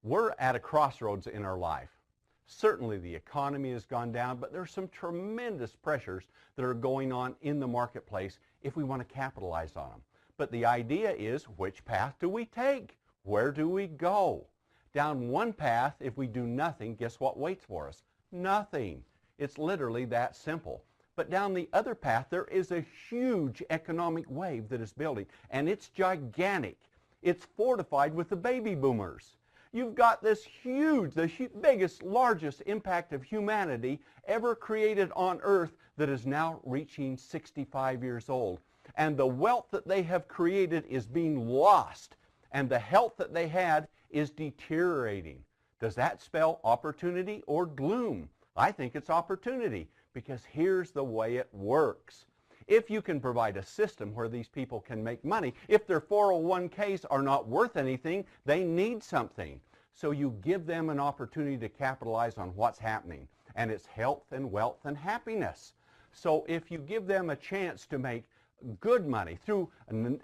We're at a crossroads in our life. Certainly the economy has gone down, but there's some tremendous pressures that are going on in the marketplace if we want to capitalize on them. But the idea is, which path do we take? Where do we go? Down one path, if we do nothing, guess what waits for us? Nothing. It's literally that simple. But down the other path, there is a huge economic wave that is building, and it's gigantic. It's fortified with the baby boomers. You've got this huge, the biggest, largest impact of humanity ever created on earth that is now reaching 65 years old. And the wealth that they have created is being lost, and the health that they had is deteriorating. Does that spell opportunity or gloom? I think it's opportunity, because here's the way it works. If you can provide a system where these people can make money, if their 401ks are not worth anything, they need something. So you give them an opportunity to capitalize on what's happening, and it's health and wealth and happiness. So if you give them a chance to make good money through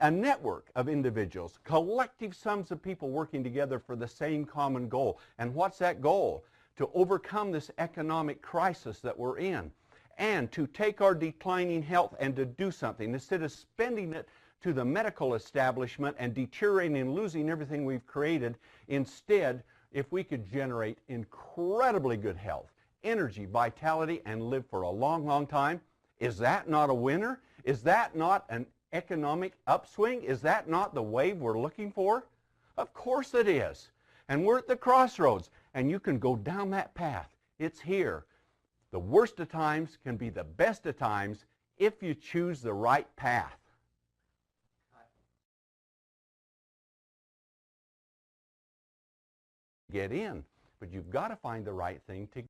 a network of individuals, collective sums of people working together for the same common goal. And what's that goal? To overcome this economic crisis that we're in, and to take our declining health and to do something. Instead of spending it to the medical establishment and deteriorating and losing everything we've created, instead, if we could generate incredibly good health, energy, vitality, and live for a long, long time, is that not a winner? Is that not an economic upswing? Is that not the wave we're looking for? Of course it is. And we're at the crossroads, and you can go down that path. It's here. The worst of times can be the best of times if you choose the right path. Get in, but you've got to find the right thing to.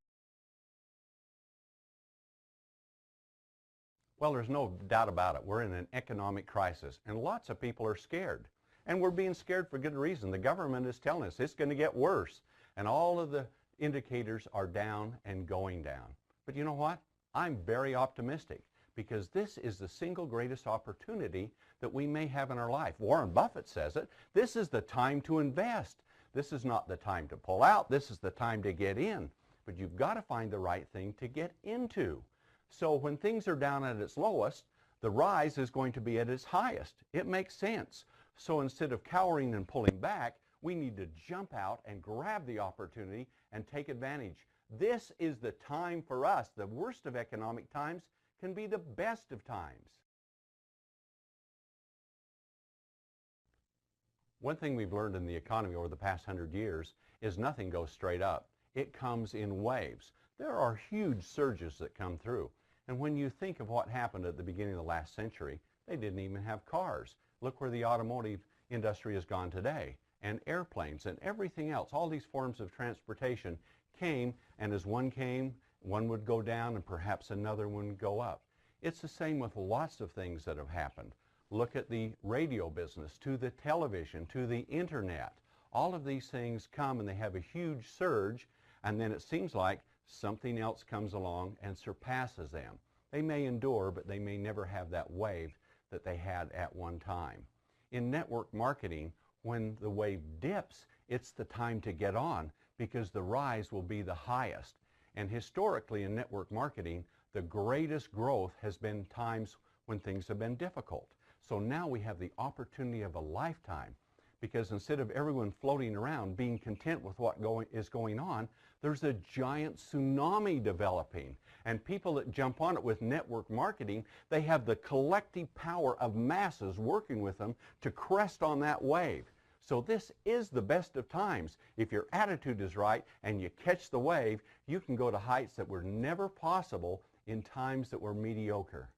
Well, there's no doubt about it. We're in an economic crisis, and lots of people are scared. And we're being scared for good reason. The government is telling us it's going to get worse, and all of the indicators are down and going down. But you know what? I'm very optimistic, because this is the single greatest opportunity that we may have in our life. Warren Buffett says it. This is the time to invest. This is not the time to pull out. This is the time to get in. But you've got to find the right thing to get into. So when things are down at its lowest, the rise is going to be at its highest. It makes sense. So instead of cowering and pulling back, we need to jump out and grab the opportunity and take advantage. This is the time for us. The worst of economic times can be the best of times. One thing we've learned in the economy over the past 100 years is nothing goes straight up. It comes in waves. There are huge surges that come through. And when you think of what happened at the beginning of the last century, they didn't even have cars. Look where the automotive industry has gone today, and airplanes and everything else. All these forms of transportation came, and as one came, one would go down and perhaps another one would go up. It's the same with lots of things that have happened. Look at the radio business, to the television, to the internet. All of these things come and they have a huge surge, and then it seems like something else comes along and surpasses them. They may endure, but they may never have that wave that they had at one time. In network marketing, when the wave dips, it's the time to get on, because the rise will be the highest. And historically in network marketing, the greatest growth has been times when things have been difficult. So now we have the opportunity of a lifetime, because instead of everyone floating around being content with what is going on, there's a giant tsunami developing. And people that jump on it with network marketing, they have the collective power of masses working with them to crest on that wave. So this is the best of times. If your attitude is right and you catch the wave, you can go to heights that were never possible in times that were mediocre.